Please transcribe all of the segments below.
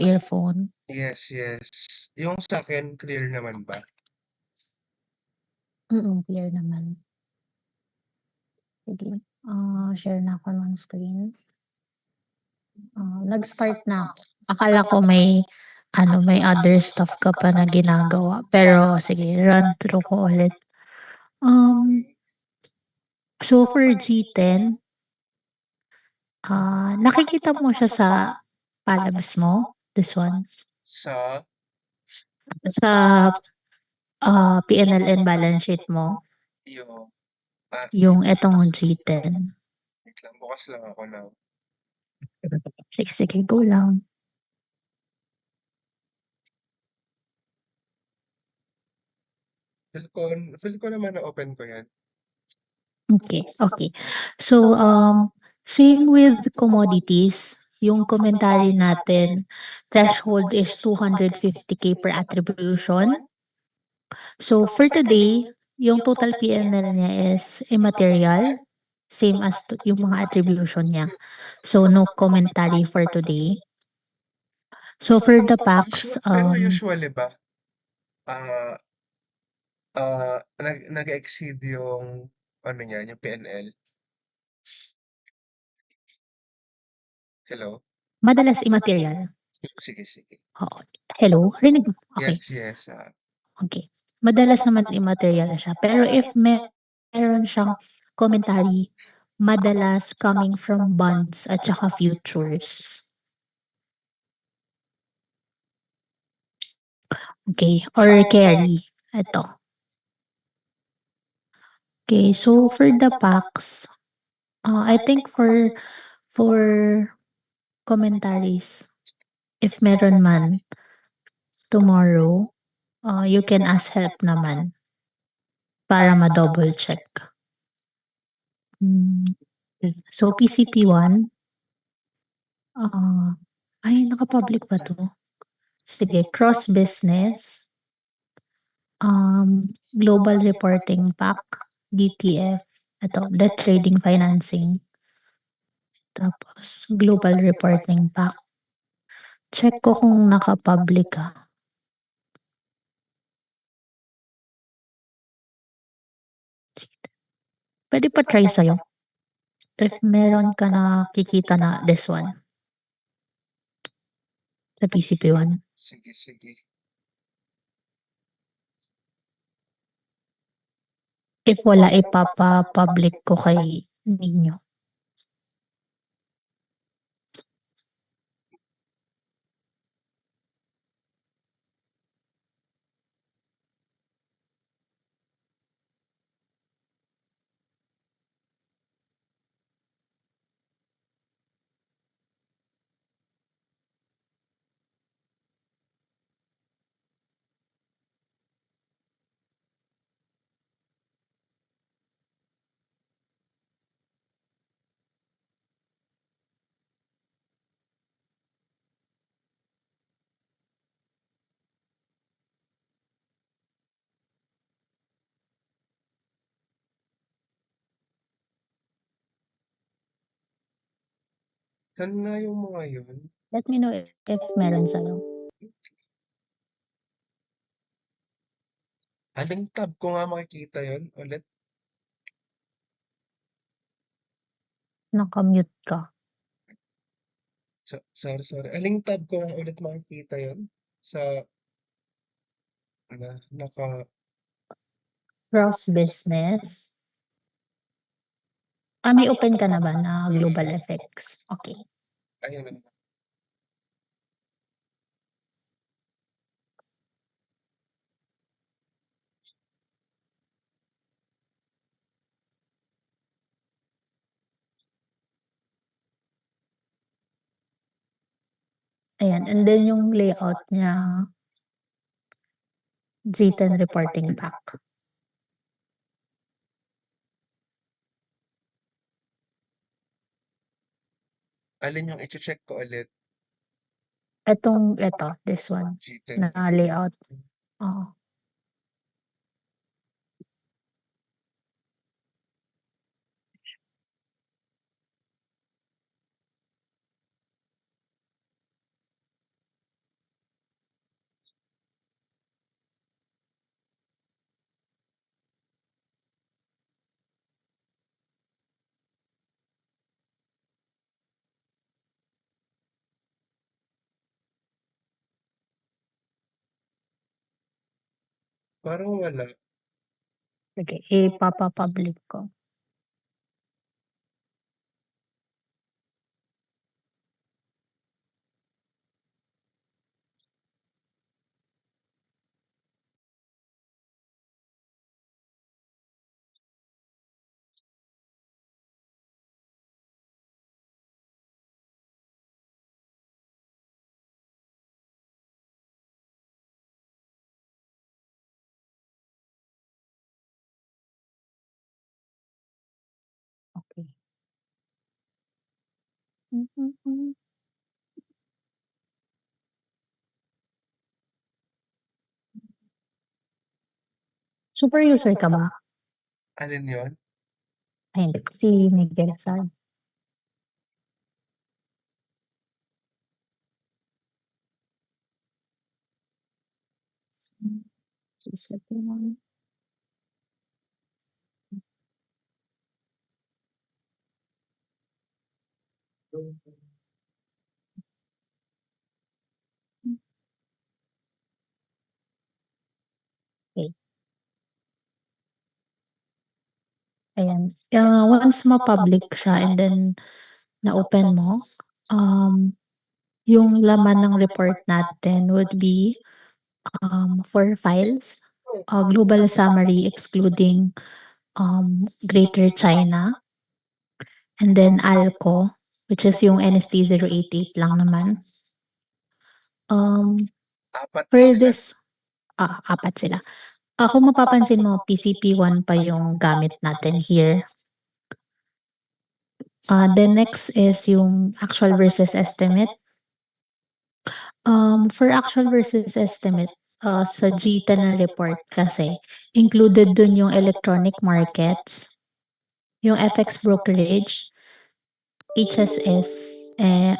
earphone? Yes, yes. Yung sa'kin clear naman ba? Clear naman. Sige, share na ako ng screen. Nag-start na ako. Akala ko may may other stuff ka pa na ginagawa. Pero sige, run through ko ulit. So for G10, nakikita mo siya sa palabas mo? This one? Sa Sa PNLN balance sheet mo? yung Yung etong G10. wait lang, bukas lang ako now. Sige, sige, go lang. Feel ko naman na open ko yan. Okay, okay. So, same with commodities, yung commentary natin, threshold is 250K per attribution. So, for today, yung total PNL niya is immaterial, same as yung mga attribution niya. So, no commentary for today. So, for the PACs, Pero usually ba, nag-exceed yung ano niya, yung PNL? Hello? madalas immaterial. Sige, sige. Oo. Hello? Rinig mo? Okay. Yes, yes. Okay. Madalas naman immaterial siya. Pero if meron siyang commentary, madalas coming from bonds at saka futures. Okay. Or carry. Ito. Okay. So, for the packs, I think for commentaries, if meron man tomorrow, you can ask help naman para ma-double check. So, PCP1, ay, naka-public ba to? Sige, cross-business, global reporting pack, DTF, ito, debt trading financing, tapos global reporting pack. Check ko kung naka-public ka. Pwede pa try sa'yo. If meron ka nakikita na this one. Sa PCP1. Sige, sige. If wala, ipapa-public ko kay ninyo. Saan nga yung mga yun? Let me know if meron sa'yo. Aling tab ko nga makikita yun ulit? Nakamute ka. Sorry. Aling tab ko nga ulit makikita yun? Sa naka Cross-business. May open ka na ba na global effects? Okay. ayun na. Ayan, and then yung layout niya, G10 reporting pack. Alin yung i-check ko ulit? Ito, this one, G10. na layout. Oo. Parang wala. Sige, ipapa-public ko. Okey. Super user ka ba? Alin yun? Ay hindi, si Miguel Sal. Isa pa lang. Okey. Ayan, once ma-public siya and then na-open mo, yung laman ng report natin would be, 4 files, global summary excluding, Greater China, and then ALCO, which is yung NST 088 lang naman. Apat For sila. this 4 sila. Kung mapapansin mo PCP-1 pa yung gamit natin here. Then next is yung actual versus estimate. For actual versus estimate, sa G10 na report kasi included dun yung electronic markets, yung FX brokerage, HSS,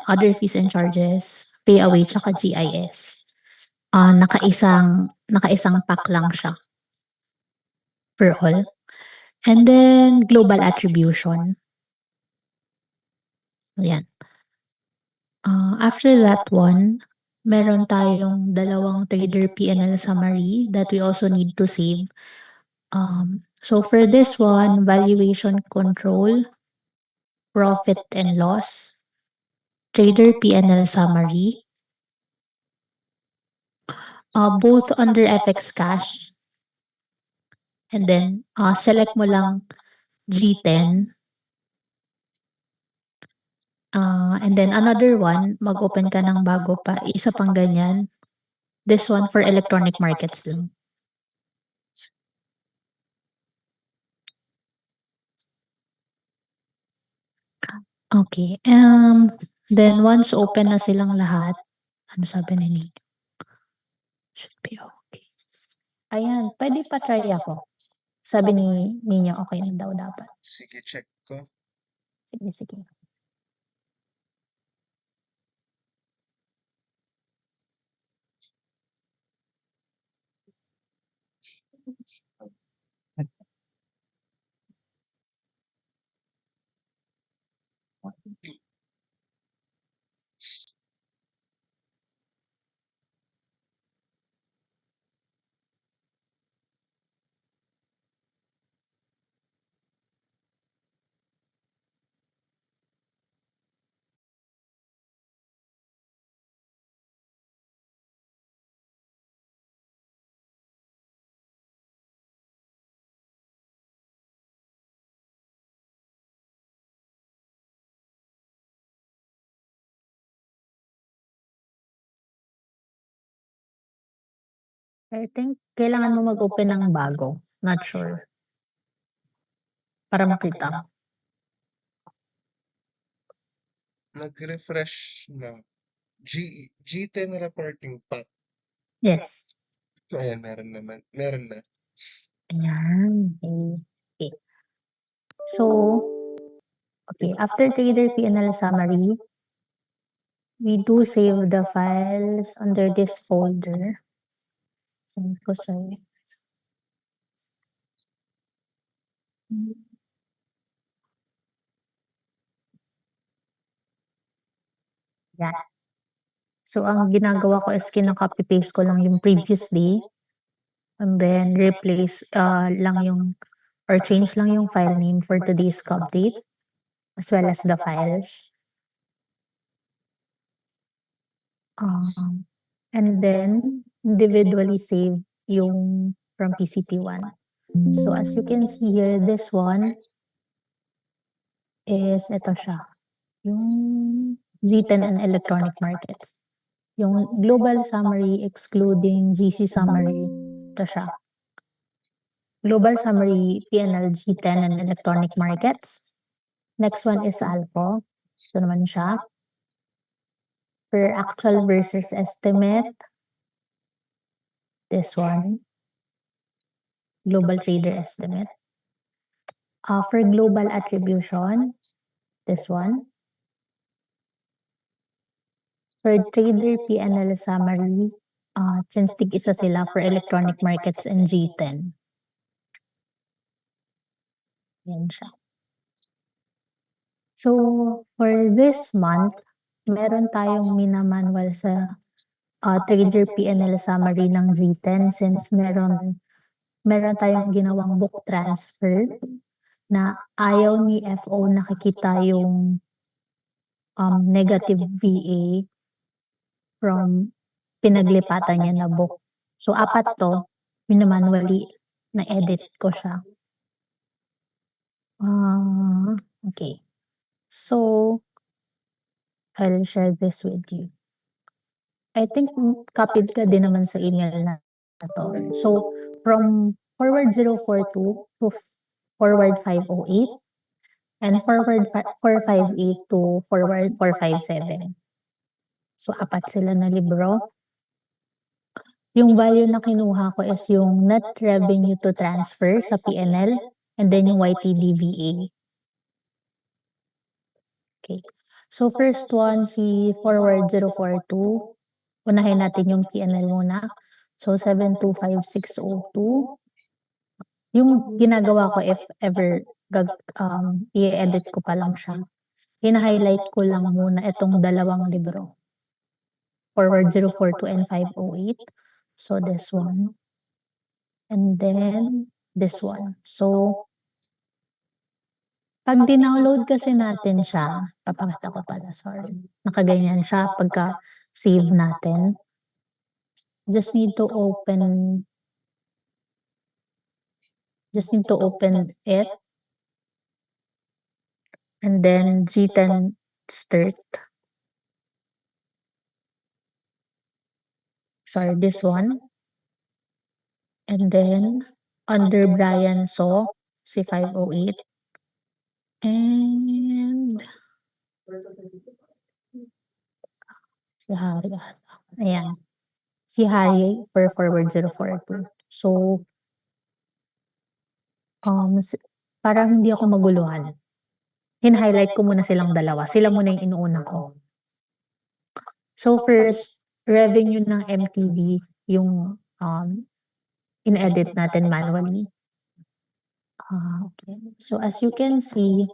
other fees and charges, payaway, tsaka GIS. Nakaisang pack lang siya per all. And then global attribution. Ayan. After that one, meron tayong dalawang trader P&L summary that we also need to save. So for this one, valuation control, profit and loss, trader P&L summary, both under FX cash, and then select mo lang G10. And then another one, mag-open ka ng bago pa, isa pang ganyan. This one for electronic markets lang. Okay, then once open na silang lahat, ano sabi ni Nick? Should be okay. Ayan, pwede pa try ako. Sabi ni ninyo okay na daw dapat. Sige, check ko. Sige, sige. I think kailangan mo mag-open ng bago. Not sure. Para makita. Nag-refresh na. G10 reporting pack. Yes. Ayan, meron naman. Meron na. Ayan. Okay. So, okay, after trader P&L summary, we do save the files under this folder. Send ko sa'yo. Yan. So, ang ginagawa ko is kinaka-copy paste ko lang yung previous day. and then replace, lang yung or change lang yung file name for today's update as well as the files. And then individually save yung from PCP1. So as you can see here, this one is ito siya, yung G10 and electronic markets. Yung global summary excluding GC summary, ito siya. Global summary PNL G10 and electronic markets. Next one is ALCO. Ito naman siya. Per actual versus estimate. This one. Global trader estimate. For global attribution, this one. For trader PNL summary, since tig-isa sila for electronic markets and G10. Yan siya. So, for this month, meron tayong minamanual sa trader PNL summary ng G10 since meron tayong ginawang book transfer na ayaw ni FO nakikita yung negative VA from pinaglipatan niya na book. So, 4 to, minamanually na-edit ko siya. Okay. So, I'll share this with you. I think copied ka din naman sa email na to. So, from forward 042 to forward 508 and forward 458 to forward 457. So, 4 sila na libro. Yung value na kinuha ko is yung net revenue to transfer sa PNL and then yung YTD-VA. Okay. So, first one, si forward 042. Unahin natin yung PNL muna. So, 725602. Yung ginagawa ko if ever i-edit ko pa lang siya. Hina-highlight ko lang muna itong dalawang libro. Forward 042 and 508. So, this one. And then, this one. So, pag dinownload kasi natin siya, papakita ko pala, sorry. Nakaganyan siya pagka save natin. Just need to open it. And then G10 start. Sorry, this one. And then under Brian So, si 508. And si Harry. Ayan. Si Harry for forward 042. So, para hindi ako maguluhan, hin-highlight ko muna silang dalawa. Sila muna yung inuuna ko. So, first, revenue ng MTD, yung in-edit natin manually. Okay. So, as you can see,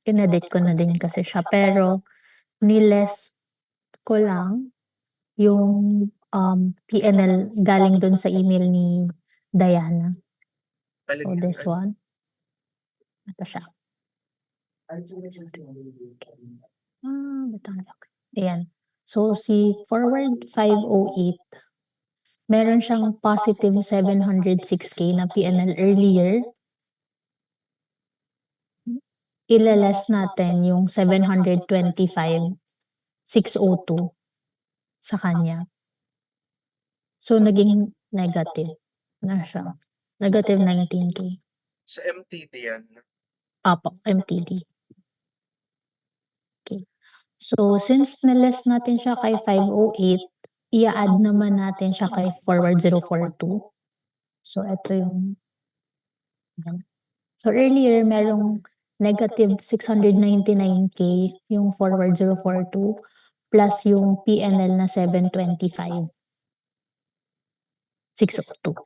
in-edit ko na din kasi siya. Pero, niless ko lang yung PNL galing dun sa email ni Diana. So, this one. Ito siya. Ayan. So, si forward 508, meron siyang positive 706K na PNL earlier. Ilalas natin yung 725,602 sa kanya. So, naging negative na siya. Negative 19K. Sa MTD yan? Apo, MTD. Okay. So, since niless natin siya kay 508, i-add naman natin siya kay forward 042. So, ito yung So, earlier, merong negative 699K yung forward 042 plus yung PNL na 725,602.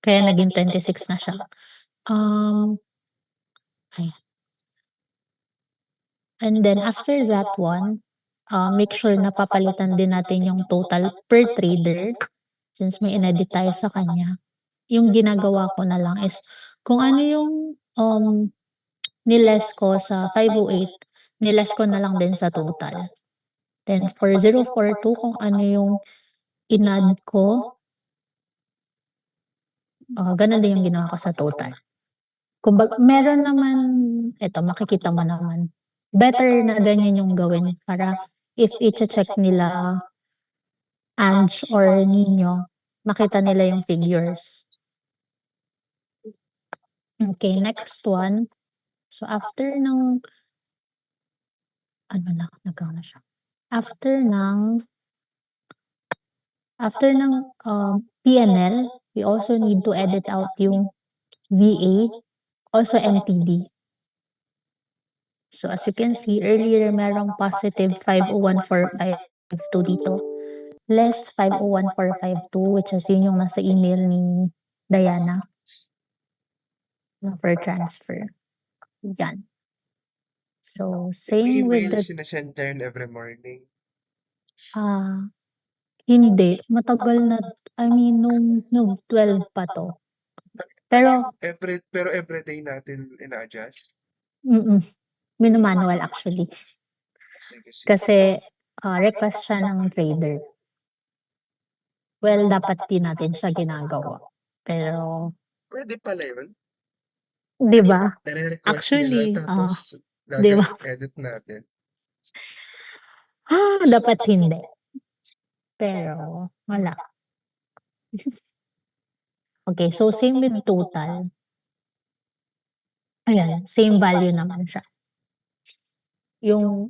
Kaya naging 26 na siya. Ayan. And then, after that one, make sure na papalitan din natin yung total per trader. since may inedit tayo sa kanya, yung ginagawa ko na lang is kung ano yung, niles ko sa 508, niles ko na lang din sa total. Then for 042 kung ano yung in-add ko, gano'n din yung ginawa ko sa total. Meron naman eto makikita mo naman, better na ganyan yung gawin para if iche-check nila Ange or Nino, makita nila yung figures. Okay, next one. So after ng ano na, nag-ano na siya. After ng, P&L, we also need to edit out yung VA, also MTD. So as you can see earlier merong positive 501,452 dito, less 501,452 which is yun yung nasa email ni Diana na for transfer, yan. So Yung same with email the sine-send na yun every morning. hindi matagal na, I mean nung 12 pa 'to. Pero Pero everyday natin ina-adjust? mm, minu-manual actually. Sige, sige. Kasi, request siya ng trader. Well, dapat din natin siya ginagawa. Pero, Puwede pala yun? 'di ba? Nire-request nila Actually, tapos 'di ba? edit natin. Dapat hindi. Pero wala. Okay, so same with total. Ayan, same value naman siya. Yung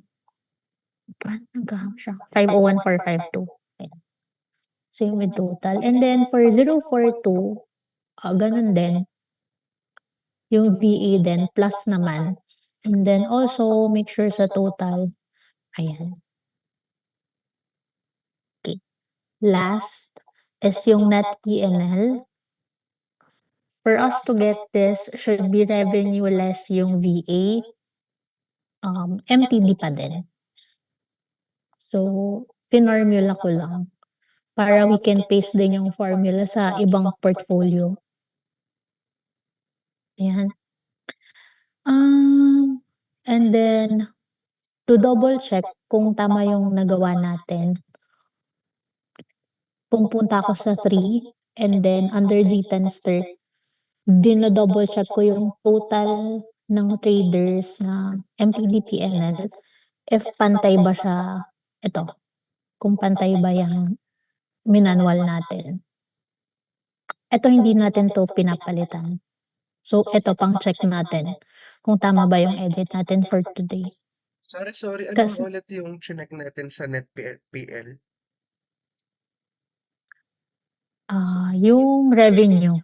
paano nag-hang siya? 501,452. Ayan. Same with total. And then for 042, ganun din. Yung VA din plus naman. And then also make sure sa total, ayan. Okay. Last is yung net P&L. For us to get this, should be revenue less yung VA, MTD pa din. So, finormula ko lang para we can paste din yung formula sa ibang portfolio. Ayan. And then to double check kung tama yung nagawa natin, pumupunta ako sa 3 and then under G10 dino-double check ko yung total ng traders na MTD PNL if pantay ba siya kung pantay ba yang minanwal natin. Eto hindi natin 'to pinapalitan. So eto pang-check natin kung tama ba yung edit natin for today. Sorry, ano nga Kasi, ulit yung chineck natin sa NetPL? yung revenue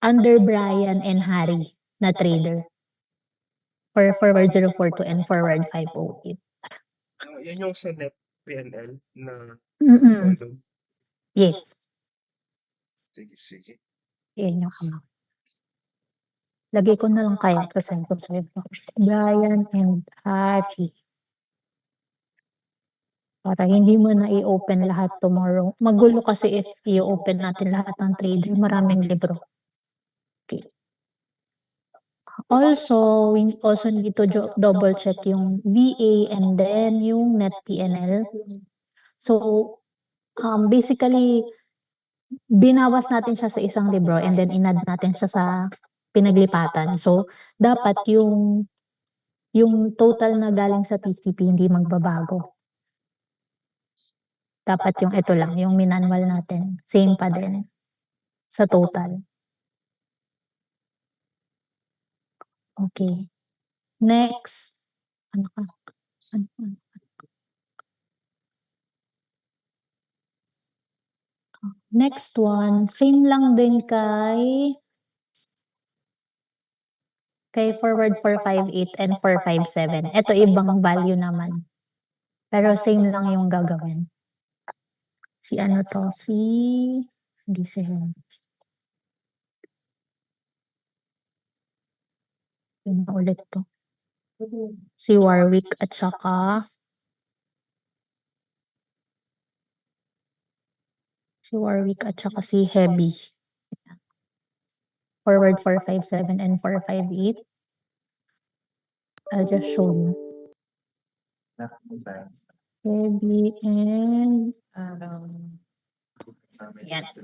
under Brian and Harry na trader for forward 042 and forward 508. Yan yung sa NetPL na Mm, column? yes, Sige, sige. yan yung lagay ko na lang kaya send ko sa'yo. Brian and Harry. Para hindi mo na i-open lahat tomorrow. Magulo kasi if i-open natin lahat ng trader, maraming libro. Okay. Also, we also need to double check yung VA and then yung net PNL. So, basically, binawas natin siya sa isang libro and then inad natin siya sa pinaglipatan. So, dapat yung total na galing sa PCP hindi magbabago. Dapat yung ito lang, yung minanwal natin, same pa din sa total. Okay. Next, ano ka? Ano? Next one, same lang din kay forward 458 and 457. Ito ibang value naman. Pero same lang yung gagawin. Hindi si Hen. Yun na ulit to. Si Warwick at saka Si Warwick at saka si Heavy. Forward 457 and 458. I'll just show you. Heavy and yes.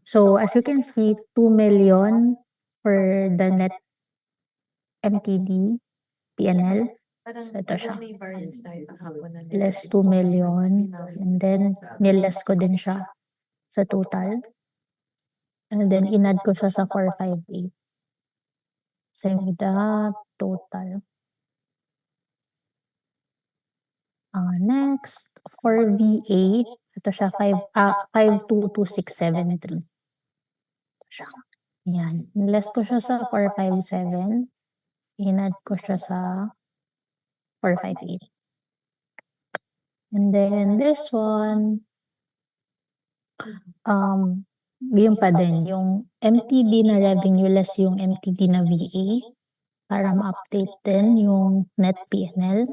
So as you can see, 2 million for the net MTD PNL. So ito siya. Less 2 million. And then niless ko din siya sa total. And then inad ko siya sa 458. Same with the total. Next, for VA, ito siya 522673. Siya. Yan. Niless ko siya sa 457. Inad ko siya sa 458. And then this one, yun pa din, yung MTD na revenue less yung MTD na VA para ma-update din yung net PNL.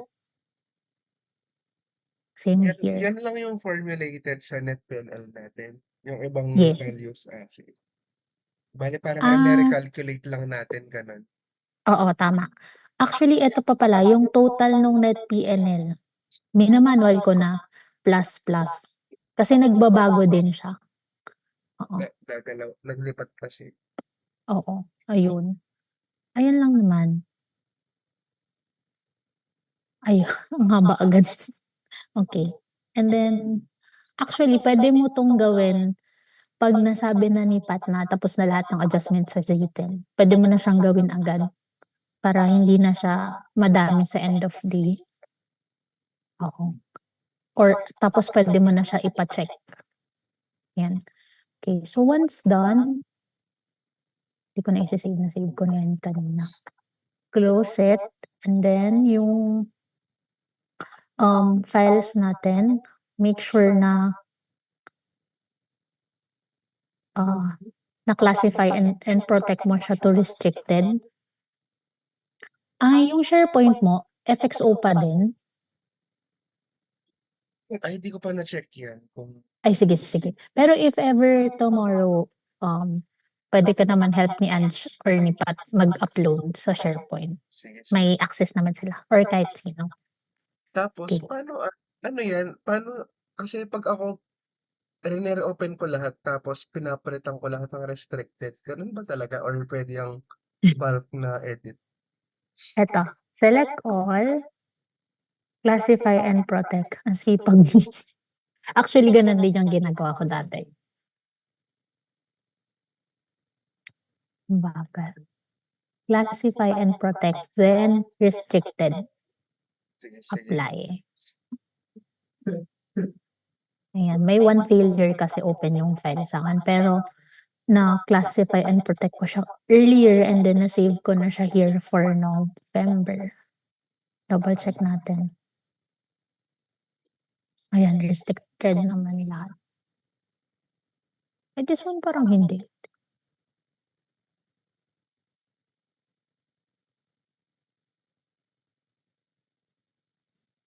Same here. Yan lang yung formulated sa net PNL natin. Yung ibang Yes. values. Sige. Bale, parang Ah. nire-calculate lang natin, ganun. Oo, tama. Actually, ito pa pala, yung total nung net PNL, minamanual ko na plus. Kasi nagbabago din siya. Oo. Gagalaw, naglipat pa siya. Oo, ayun. Ayun lang naman. Ayun, ang haba agad. Okay. And then, actually, pwede mo tong gawin pag nasabi na ni Pat na tapos na lahat ng adjustment sa J10. Pwede mo na siyang gawin agad para hindi na siya madami sa end of day. Oo. Or tapos pwede mo na siya ipa-check. Yan. Okay, so once done, di ko na isa-save na save ko na yan kanina. Close it, and then yung files natin, make sure na na-classify and protect mo siya to restricted. Yung SharePoint mo, FXO pa din. Ay, hindi ko pa na-check yan. Ay, sige. Pero if ever tomorrow, pwede ka naman help ni Ange or ni Pat mag-upload sa SharePoint. Sige. May access naman sila or kahit sino. Tapos, Okay. paano, ano yan? Paano, kasi pag ako, rinere-open ko lahat, tapos pinapalitan ko lahat ng restricted. Ganun ba talaga? Or pwede yung bulk na edit? Eto, select all, classify and protect. Ang sipag. Actually, ganun din yung ginagawa ko dati. Bagal. Classify and protect, then restricted. Sige. Apply. Ayan, may one failure kasi open yung file sa akin. Pero, na-classify and protect ko siya earlier and then na-save ko na siya here for November. Double check natin. Ayan, restricted naman lahat. This one parang hindi.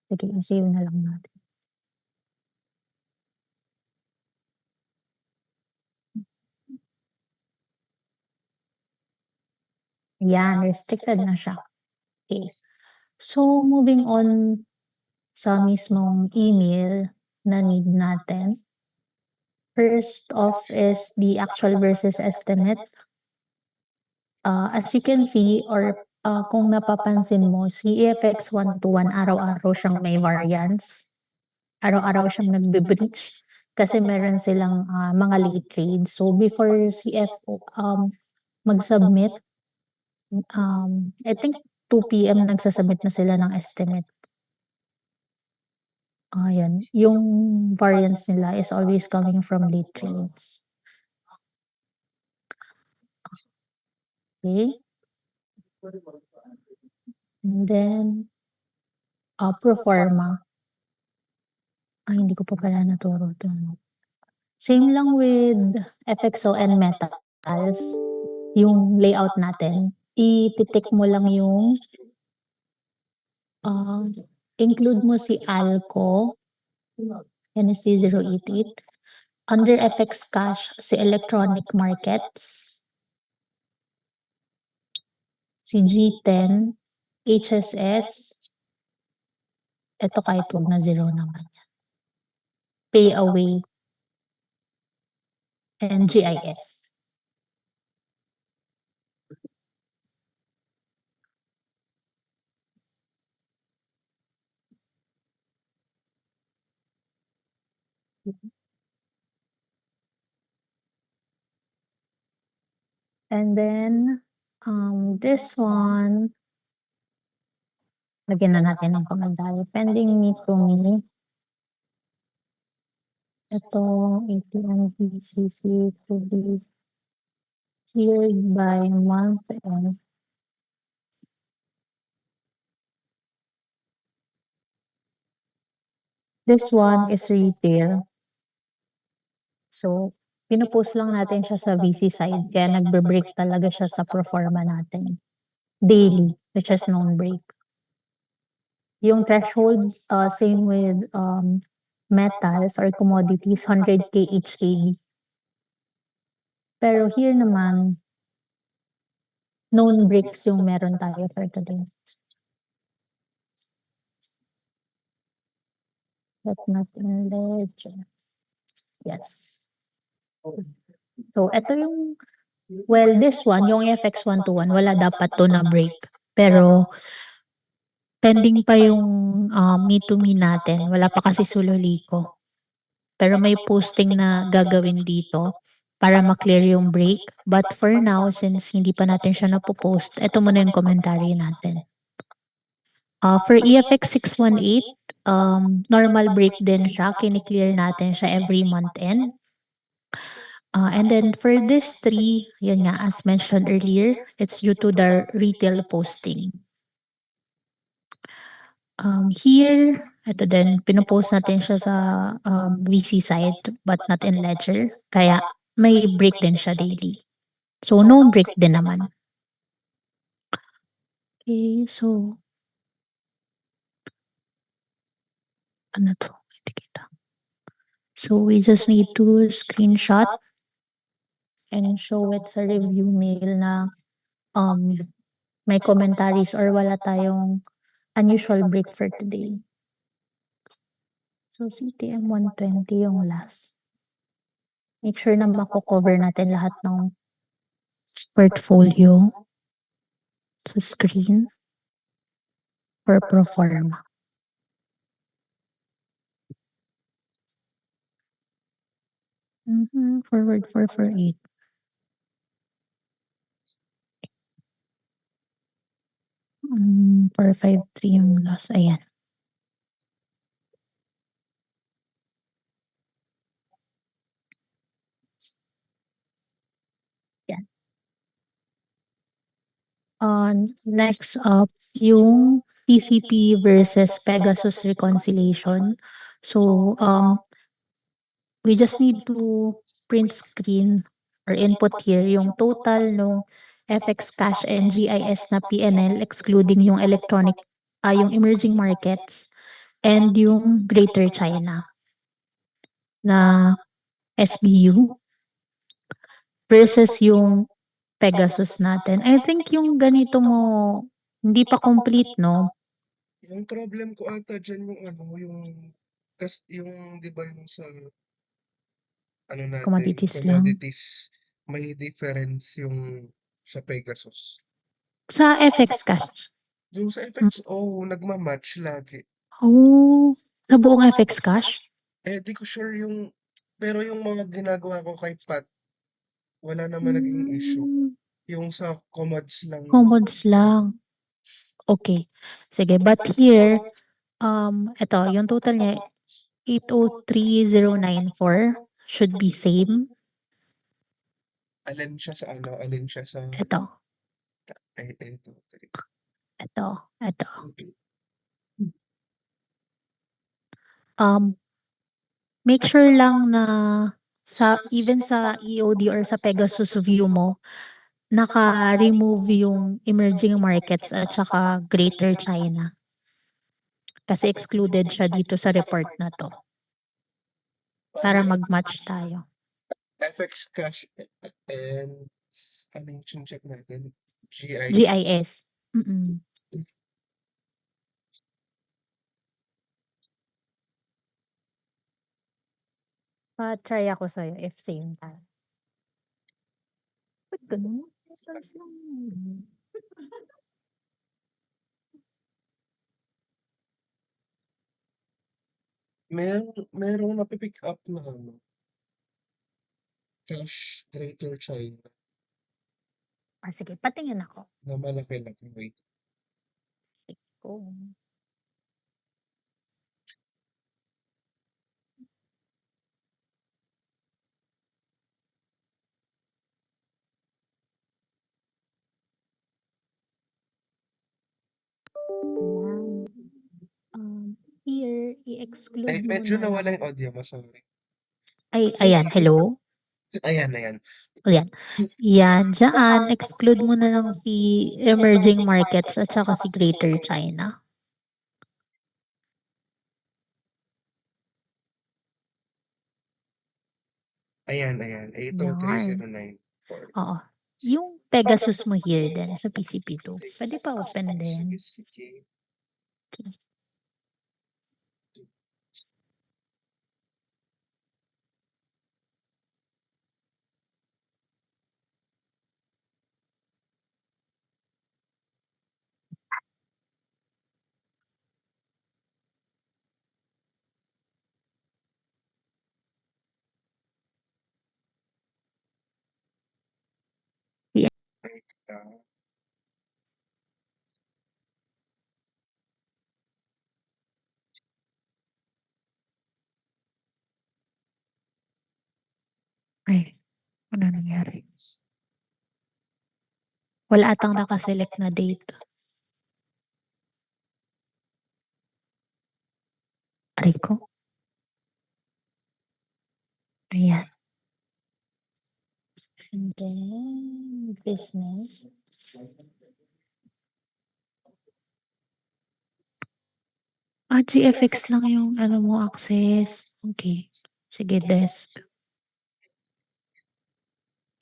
Sige, i-save na lang natin. Ayan, restricted na siya. Okay. So, moving on sa mismong email na need natin. First off is the actual versus estimate. As you can see or kung napapansin mo, si EFX 121 araw-araw siyang may variance. Araw-araw siyang nagbe-breach kasi meron silang mga late trades. So before CFO mag-submit, I think 2 PM nagsa-submit na sila ng estimate. Ayan, yung variance nila is always coming from late trades. Okay. And then, pro forma. Ay, hindi ko pa pala naturo 'to. Same lang with FXO and metals, yung layout natin. I-ti-tick mo lang yung include mo si ALCO NSE 088. Under FX cash, si Electronic Markets, si G10, HSS, eto kahit wag na zero naman yan. Payaway, and GIS. And then, this one, lagyan na natin ng komentaryo. Pending me to me. Ito, ATM PCC to be cleared by month end. This one is retail. So, pinopost lang natin siya sa VC side, kaya nagbe-break talaga siya sa proforma natin. Daily, which is non-break. Yung threshold, same with metals or commodities, 100K each KD. Pero here naman, known breaks yung meron tayo for today. But not in ledger. Yes. So, ito yung, well, this one, yung FX 121, wala dapat to na break. Pero, pending pa yung me to me natin. Wala pa kasi sululiko. Pero may posting na gagawin dito para ma-clear yung break. But for now, since hindi pa natin siya napopost, ito muna yung commentary natin. For EFX 618, normal break din siya. Kini-clear natin siya every month end. And then for this three, yun nga, as mentioned earlier, it's due to the retail posting. Here, ito din, pinopost natin siya sa VC side but not in ledger. Kaya may break din siya daily. So, no break din naman. Okay, so, ano to? Hindi kita. So, we just need to screenshot and show it sa review mail na may commentaries or wala tayong unusual break for today. So, CTM 120 yung last. Make sure na mako-cover natin lahat ng portfolio sa screen for proforma. Forward 448. 453 yung last. Ayan. Yan. Next up, yung TCP versus Pegasus reconciliation. So, we just need to print screen or input here yung total no FX cash and GIS na PNL excluding yung electronic, yung emerging markets and yung Greater China na SBU versus yung Pegasus natin. I think yung ganito mo hindi pa complete, no? Yung problem ko ata dyan yung ano, yung 'di ba yung sa ano natin, Commodities lang. commodities, may difference yung sa Pegasus. Sa FX cash. Yung sa FX, nagma-match lagi. Oh, sa buong FX cash? Di ko sure pero yung mga ginagawa ko kay Pat, wala naman naging issue. Yung sa commods lang. Commods lang. Okay. Sige, but here, ito, yung total niya, 803,094 should be same. Alin siya sa ano, alin siya sa Ito, ito. ito. Okay. Make sure lang na even sa EOD or sa Pegasus view mo, naka-remove yung emerging markets at saka Greater China. Kasi excluded siya dito sa report na to. para Bale mag-match tayo. FX cash and ano yung chine-check natin? GI? GIS. Mm. Pa-try ako sa'yo if same tayo. Ba't ganun? Metals lang yun. Merong napi-pick up na ano, cash Greater China Sige patingin ako. na malaki-laki, wait. Oh. Ayan. Here Ay, i-exclude mo medyo na nawala lang. yung audio mo, sorry. Ay, ayan, hello? Ayan. Ayan. Yan, diyaan exclude mo na lang si emerging markets at saka si Greater China. Ayan, Yan. 823094. Oo. Yung Pegasus mo here din sa PCP2, puwede pa open Sige, din. sige. Okey. Yan. Wait lang. Ay, ano nangyari? Wala atang naka-select na date. Aray ko. Ayan. And then business. GFX lang yung ano mo access. Okey. Sige desk.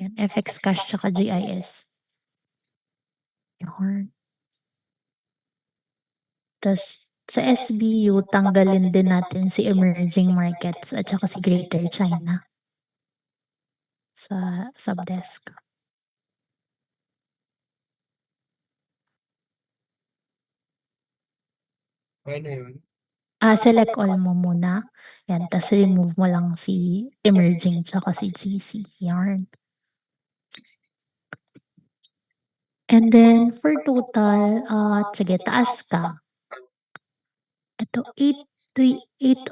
Yan, FX cash tsaka GIS. Yun. Tas sa SBU tanggalin din natin si emerging markets at saka si Greater China sa subdesk. Paano yun? Select all mo muna, yan tas remove mo lang si emerging tsaka si GC, yarn. And then for total, sige taas ka. Ito 8380